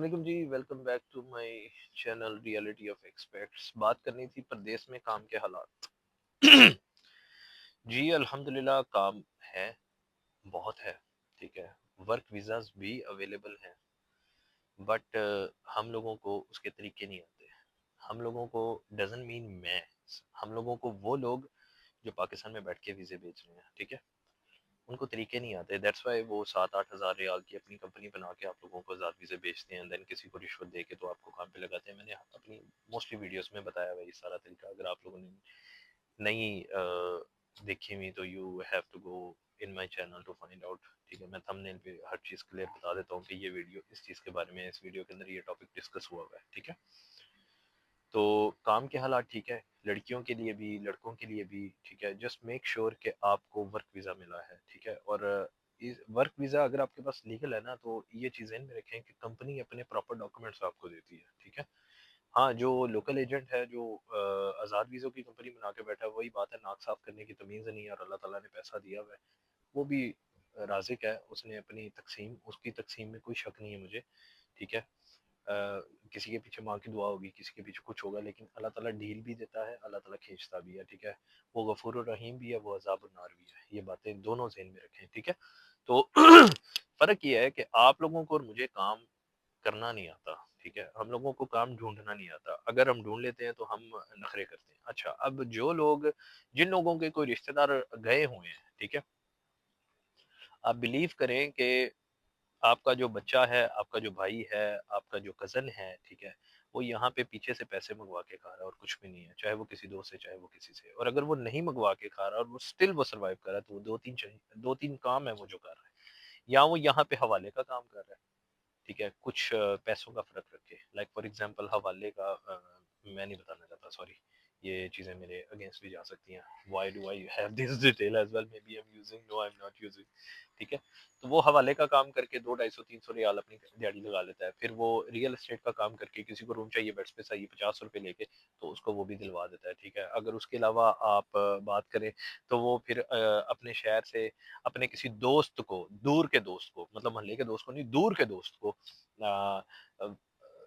علیکم جی، welcome back to my channel reality of expects. بات کرنی تھی پردیس میں کام کے حالات. جی الحمدللہ کام ہے، بہت ہے. ٹھیک ہے، ورک ویزاز بھی اویلیبل ہیں، بٹ ہم لوگوں کو اس کے طریقے نہیں آتے. ہم لوگوں کو ڈزنٹ مین میں ہم لوگوں کو وہ لوگ جو پاکستان میں بیٹھ کے ویزے بیچ رہے ہیں، ٹھیک ہے، ان کو طریقے نہیں آتے. دیٹس وائی وہ 7-8 ہزار ریال کی اپنی کمپنی بنا کے آپ لوگوں کو آزاد ویزے بیچتے ہیں، دین کسی کو رشوت دے کے تو آپ کو کام پہ لگاتے ہیں. میں نے اپنی موسٹلی ویڈیوز میں بتایا ہوا یہ سارا طریقہ. اگر آپ لوگوں نے نہیں دیکھی ہوئی تو you have to go in my channel to find out. ٹھیک ہے، میں تھم نیل پہ ہر چیز کلیئر بتا دیتا ہوں کہ یہ ویڈیو اس چیز کے بارے میں ہے، اس ویڈیو کے اندر یہ ٹاپک ڈسکس ہوا ہوا ہے. ٹھیک ہے، تو کام کے حالات ٹھیک ہے، لڑکیوں کے لیے بھی لڑکوں کے لیے بھی. ٹھیک ہے، جسٹ میک شیور کہ آپ کو ورک ویزا ملا ہے. ٹھیک ہے، اور ورک ویزا اگر آپ کے پاس لیگل ہے نا تو یہ چیز ذہن میں رکھیں کہ کمپنی اپنے پراپر ڈاکومنٹس آپ کو دیتی ہے. ٹھیک ہے، ہاں جو لوکل ایجنٹ ہے جو آزاد ویزوں کی کمپنی بنا کے بیٹھا ہے، وہی بات ہے، ناک صاف کرنے کی تمیز نہیں ہے. اور اللہ تعالیٰ نے پیسہ دیا ہوا ہے، وہ بھی رازق ہے، اس نے اپنی تقسیم، اس کی تقسیم میں کوئی شک نہیں ہے مجھے. ٹھیک ہے، کسی کے پیچھے ماں کی دعا ہوگی، کسی کے پیچھے کچھ ہوگا، لیکن اللہ تعالیٰ ڈھیل بھی دیتا ہے، اللہ تعالیٰ کھینچتا بھی ہے. ٹھیک ہے، وہ غفور الرحیم بھی ہے، وہ عذاب النار بھی ہے. یہ باتیں دونوں ذہن میں رکھیں. ٹھیک ہے، تو فرق یہ ہے کہ آپ لوگوں کو اور مجھے کام کرنا نہیں آتا. ٹھیک ہے، ہم لوگوں کو کام ڈھونڈنا نہیں آتا. اگر ہم ڈھونڈ لیتے ہیں تو ہم نخرے کرتے ہیں. اچھا، اب جو لوگ، جن لوگوں کے کوئی رشتہ دار گئے ہوئے ہیں، ٹھیک ہے، آپ بلیو کریں کہ آپ کا جو بچہ ہے، آپ کا جو بھائی ہے، آپ کا جو کزن ہے، ٹھیک ہے، وہ یہاں پہ پیچھے سے پیسے منگوا کے کھا رہا ہے اور کچھ بھی نہیں ہے، چاہے وہ کسی دوست سے، چاہے وہ کسی سے. اور اگر وہ نہیں منگوا کے کھا رہا اور وہ اسٹل وہ سروائیو کر رہا ہے، تو وہ دو تین کام ہے وہ جو کر رہا ہے. یا وہ یہاں پہ حوالے کا کام کر رہا ہے. ٹھیک ہے، کچھ پیسوں کا فرق رکھ کے، لائک فار ایگزامپل حوالے کا میں نہیں بتانا چاہتا، سوری، یہ چیزیں میرے اگینسٹ بھی جا سکتی ہیں. Why do I have this detail as well, maybe I am using, no I am not using. ٹھیک ہے، تو وہ حوالے کا کام کر کے 200-250-300 ریال اپنی دیہڑی لگا لیتا ہے. پھر وہ ریئل اسٹیٹ کا کام کر کے کسی کو روم چاہیے، بیڈ اسپیس چاہیے، 50 روپے لے کے تو اس کو وہ بھی دلوا دیتا ہے. ٹھیک ہے، اگر اس کے علاوہ آپ بات کریں تو وہ پھر اپنے شہر سے اپنے کسی دوست کو، دور کے دوست کو، مطلب محلے کے دوست کو نہیں، دور کے دوست کو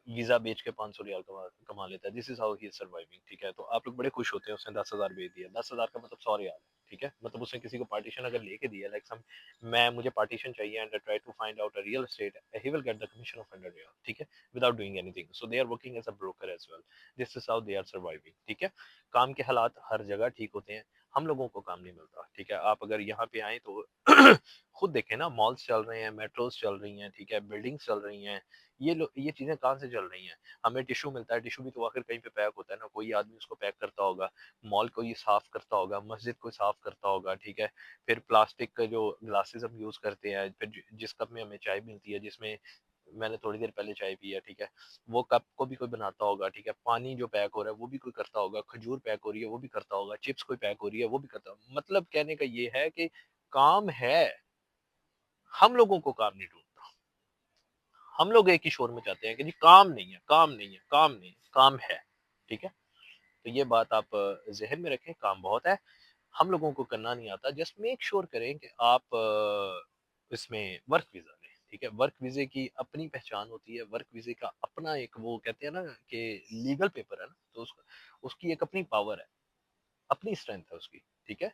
ویزا بیچ کے 500 ریال کما لیتا ہے. This is how he is surviving. ٹھیک ہے، تو آپ لوگ بڑے خوش ہوتے ہیں اس نے 10 ہزار بھیج دیا. 10 ہزار کا مطلب 100 ریال ہے. ٹھیک ہے، مطلب اس نے کسی کو پارٹیشن اگر لے کے دیا، لائک سم، میں مجھے پارٹیشن چاہیے and try to find out a real estate, he will get the commission of 100 riyal. ٹھیک ہے، without doing anything. So they are working as a broker as well. This is how they are surviving. ٹھیک ہے، کام کے حالات ہر جگہ ٹھیک ہوتے ہیں، ہم لوگوں کو کام نہیں ملتا. ٹھیک ہے، آپ اگر یہاں پہ آئیں تو خود دیکھیں نا، مالز چل رہے ہیں، میٹروز چل رہی ہیں، ٹھیک ہے، بلڈنگز چل رہی ہیں. یہ چیزیں کہاں سے چل رہی ہیں؟ ہمیں ٹیشو ملتا ہے، ٹیشو بھی تو آخر کہیں پہ پیک ہوتا ہے نا، کوئی آدمی اس کو پیک کرتا ہوگا، مال کو یہ صاف کرتا ہوگا، مسجد کو صاف کرتا ہوگا. ٹھیک ہے، پھر پلاسٹک کا جو گلاسز ہم یوز کرتے ہیں، پھر جس کپ میں ہمیں چائے ملتی ہے، جس میں میں نے تھوڑی دیر پہلے چائے پی ہے، ٹھیک ہے، وہ کپ کو بھی کوئی بناتا ہوگا. ٹھیک ہے، پانی جو پیک ہو رہا ہے وہ بھی کوئی کرتا ہوگا، کھجور پیک ہو رہی ہے وہ بھی کرتا ہوگا، چپس کوئی پیک ہو رہی ہے وہ بھی کرتا ہوگا. مطلب کہنے کا یہ ہے کہ کام ہے، ہم لوگوں کو کام نہیں ڈھونڈتا. ہم لوگ ایک ہی شور میں چاہتے ہیں کہ جی کام نہیں ہے، کام نہیں ہے، کام نہیں ہے، کام ہے. ٹھیک ہے، تو یہ بات آپ ذہن میں رکھیں، کام بہت ہے، ہم لوگوں کو کرنا نہیں آتا. جسٹ میک شور کریں کہ آپ اس میں ورک ویزا لیں. ٹھیک ہے، ورک ویزے کی اپنی پہچان ہوتی ہے، ورک ویزے کا اپنا ایک، وہ کہتے ہیں نا کہ لیگل پیپر ہے نا، تو اس کی ایک اپنی پاور ہے، اپنی اسٹرینتھ ہے اس کی. ٹھیک ہے،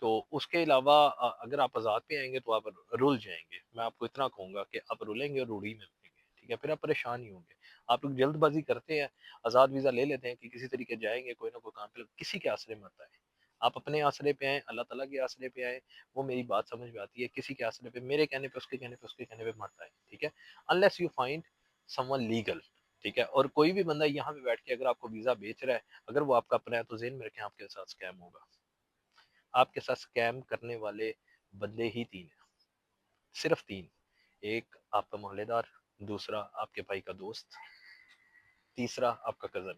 تو اس کے علاوہ اگر آپ آزاد پہ آئیں گے تو آپ رول جائیں گے. میں آپ کو اتنا کہوں گا کہ آپ رولیں گے اور روڑی میں رہیں گے. ٹھیک ہے، پھر آپ پریشان ہی ہوں گے. آپ لوگ جلد بازی کرتے ہیں، آزاد ویزا لے لیتے ہیں کہ کسی طریقے جائیں گے، کوئی نہ کوئی کام پہ کسی کے آسرے مت آئے. آپ اپنے آسرے پہ آئیں، اللہ تعالیٰ کے آسرے پہ آئیں. وہ میری بات سمجھ میں آتی ہے، کسی کے آسرے پہ، میرے کہنے پہ، اس کے کہنے پہ، اس کے کہنے پہ مت آئیں. ٹھیک ہے، unless you find someone legal. ٹھیک ہے، اور کوئی بھی بندہ یہاں پہ بیٹھ کے اگر آپ کو ویزا بیچ رہا ہے، اگر وہ آپ کا اپنا ہے تو ذہن میں رکھیں آپ کے ساتھ اسکیم ہوگا. آپ کے ساتھ اسکیم کرنے والے بندے ہی تین ہیں، صرف تین. ایک آپ کا محلے دار، دوسرا آپ کے بھائی کا دوست، تیسرا آپ کا کزن.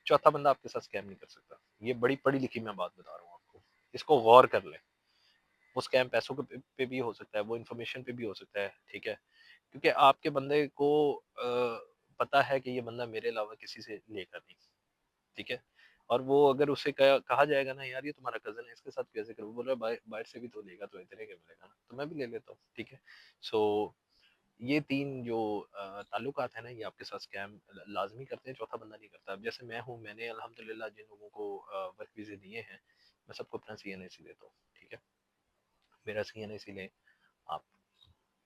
چوتھا بندہ آپ کے ساتھ اسکیم نہیں کر سکتا. یہ بڑی پڑھی لکھی میں بات بتا رہا ہوں آپ کو، اس کو غور کر لیں. وہ اسکیم پیسوں پہ بھی ہو سکتا ہے، وہ انفارمیشن پہ بھی ہو سکتا ہے. ٹھیک ہے، کیونکہ آپ کے بندے کو پتا ہے کہ یہ بندہ میرے علاوہ کسی سے لے کر نہیں. ٹھیک ہے، اور وہ اگر اسے کہا جائے گا نا، یار یہ تمہارا کزن ہے، اس کے ساتھ کیسے کروں، بول رہا ہے باہر سے بھی تو لے گا تو اتنے کے ملے گا نا، تو میں بھی لے لیتا ہوں. ٹھیک ہے، سو یہ 3 جو تعلقات ہیں نا، یہ آپ کے ساتھ اسکیم لازمی کرتے ہیں، چوتھا بندہ نہیں کرتا. اب جیسے میں ہوں، میں نے الحمدللہ جن لوگوں کو ورک ویزے دیے ہیں، میں سب کو اپنا سی این اے سی دیتا ہوں. ٹھیک ہے، میرا سی این اے سی لیں آپ،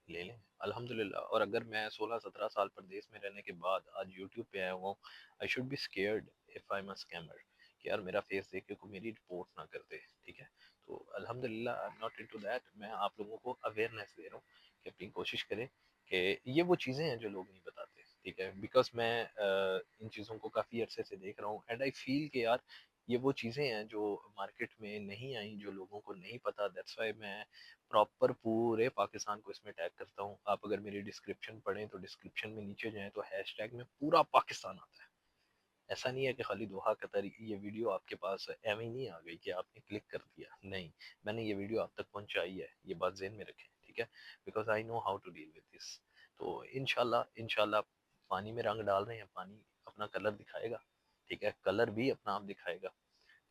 لے لیں الحمدللہ. اور اگر میں 16-17 سال پردیس میں رہنے کے بعد آج یوٹیوب پہ آیا ہوں، I should be scared if I am a scammer, کہ یار میرا فیس دیکھ کے کوئی میری رپورٹ نہ کر دے. ٹھیک ہے، تو الحمدللہ آئی ایم ناٹ انٹو دیٹ. میں آپ لوگوں کو اویئرنیس دے رہا ہوں کہ اپنی کوشش کریں کہ یہ وہ چیزیں ہیں جو لوگ نہیں بتاتے. ٹھیک ہے، بیکاز میں ان چیزوں کو کافی عرصے سے دیکھ رہا ہوں، اینڈ آئی فیل کہ یار یہ وہ چیزیں ہیں جو مارکیٹ میں نہیں آئیں، جو لوگوں کو نہیں پتا. دیٹس وائی میں پراپر پورے پاکستان کو اس میں ٹیگ کرتا ہوں. آپ اگر میری ڈسکرپشن پڑھیں تو ڈسکرپشن میں نیچے جائیں تو ہیش ٹیگ میں پورا پاکستان آتا ہے. ایسا نہیں ہے کہ خالی دوحہ قطر یہ ویڈیو آپ کے پاس ایویں نہیں آ گئی کہ آپ نے کلک کر دیا. نہیں، میں نے یہ ویڈیو آپ تک پہنچائی ہے، یہ بات ذہن میں رکھیں. ٹھیک ہے، because I know how to deal with this. تو انشاءاللہ پانی میں رنگ ڈال رہے ہیں، پانی اپنا کلر دکھائے گا. ٹھیک ہے، کلر بھی اپنا آپ دکھائے گا.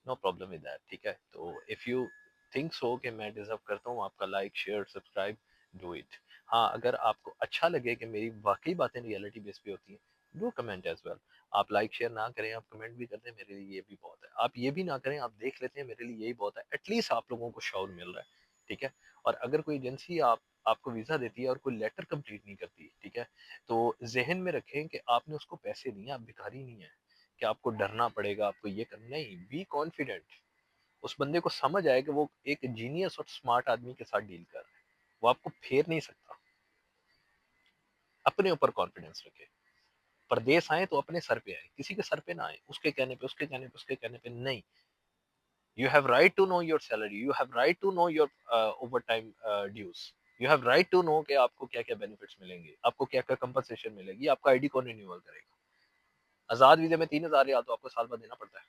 No problem with that. ٹھیک ہے، تو اف یو تھنک سو کہ میں ڈیزرو کرتا ہوں آپ کا like, share, subscribe, do it. ہاں، اگر آپ کو اچھا لگے کہ میری واقعی باتیں ریئلٹی بیس پہ ہوتی ہیں، ڈو کمنٹ ایز ویل. آپ لائک شیئر نہ کریں، آپ کمنٹ بھی کرتے ہیں، میرے لیے یہ بھی بہت ہے. آپ یہ بھی نہ کریں، آپ دیکھ لیتے ہیں، میرے لیے یہی بہت ہے. ایٹ لیسٹ آپ لوگوں کو شعور مل رہا ہے. ٹھیک ہے، اور اگر کوئی ایجنسی آپ کو ویزا دیتی ہے اور کوئی لیٹر کمپلیٹ نہیں کرتی، ٹھیک ہے، تو ذہن میں رکھیں کہ آپ نے اس کو پیسے دیے، آپ بھکاری نہیں ہیں کہ آپ کو ڈرنا پڑے گا، آپ کو یہ کرنا نہیں. Be confident. اس بندے کو سمجھ آئے کہ وہ ایک جینیس اور سمارٹ آدمی کے ساتھ ڈیل کر رہے ہیں، وہ آپ کو پھیر نہیں سکتا. اپنے اوپر کانفیڈنس رکھے. پردیس آئیں تو اپنے سر پہ آئیں، کسی کے سر پہ نہ آئیں اس کے کہنے پہ، اس کے کہنے پہ، اس کے کہنے پہ نہیں. You have right to know your salary, you have right to know your overtime dues. You have right to know کہ آپ کو کیا کیا بینیفٹس ملیں گے، آپ کو کیا کیا کمپنسیشن ملے گی، آپ کا آئی ڈی کون رینیول کرے گا. آزاد ویزے میں 3,000 ریال تو آپ کو سال بھر دینا پڑتا ہے،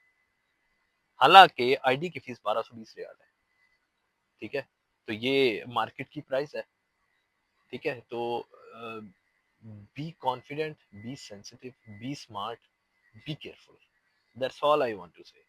حالانکہ آئی ڈی کی فیس 1,220 ریال ہے. ٹھیک ہے، تو یہ مارکیٹ کی پرائس ہے. ٹھیک ہے، تو be confident, be sensitive, be smart, be careful. That's all I want to سے.